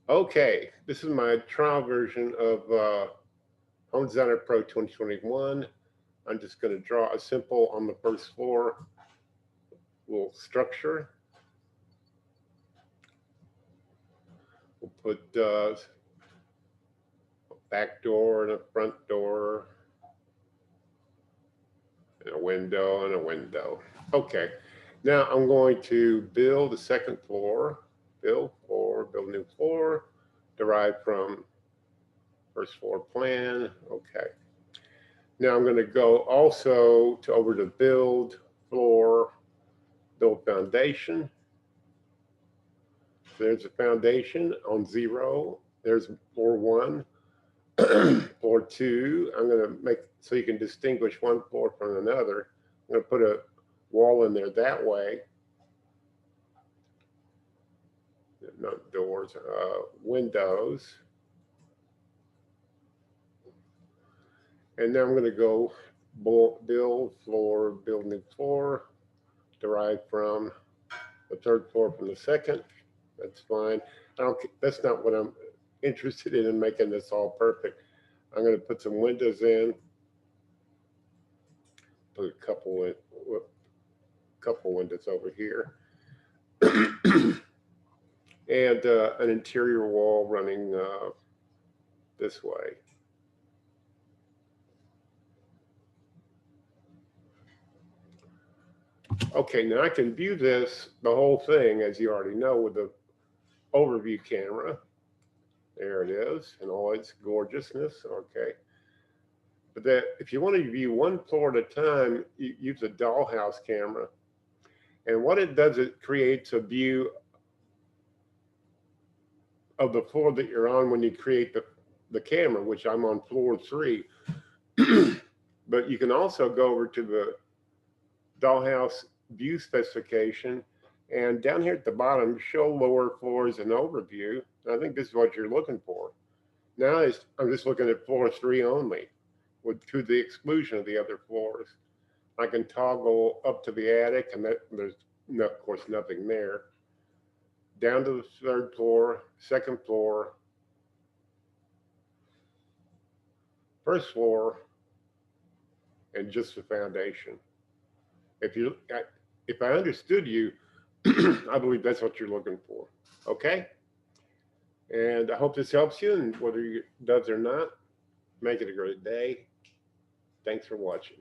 Okay, this is my trial version of Home Designer Pro 2021. I'm just going to draw a simple on the first floor little structure. We'll put a back door and a front door and a window and a window. Okay, now I'm going to build a second floor, build a new floor, derived from first floor plan. Okay. Now I'm going to go also to over to build floor, build foundation. There's a foundation on 0. There's floor 1, floor 2. I'm going to make so you can distinguish one floor from another. I'm going to put a wall in there that way. Not doors, windows. And now I'm going to go build floor, build new floor, derived from the third floor from the second. That's fine. That's not what I'm interested in making this all perfect. I'm going to put some windows in, put a couple windows over here, and an interior wall running this way. Okay, now I can view this, the whole thing, as you already know, with the overview camera. There it is, in all its gorgeousness. Okay. But that if you want to view one floor at a time, you use a dollhouse camera. And what it does, it creates a view of the floor that you're on when you create the camera, which I'm on floor 3. But you can also go over to the dollhouse view specification, and down here at the bottom, show lower floors and overview. I think this is what you're looking for. Now I'm just looking at floor 3 only, to the exclusion of the other floors. I can toggle up to the attic, and there's no, of course nothing there. Down to the third floor, second floor, first floor, and just the foundation. If you, if I understood you, I believe that's what you're looking for. Okay, and I hope this helps you. And whether it does or not, make it a great day. Thanks for watching.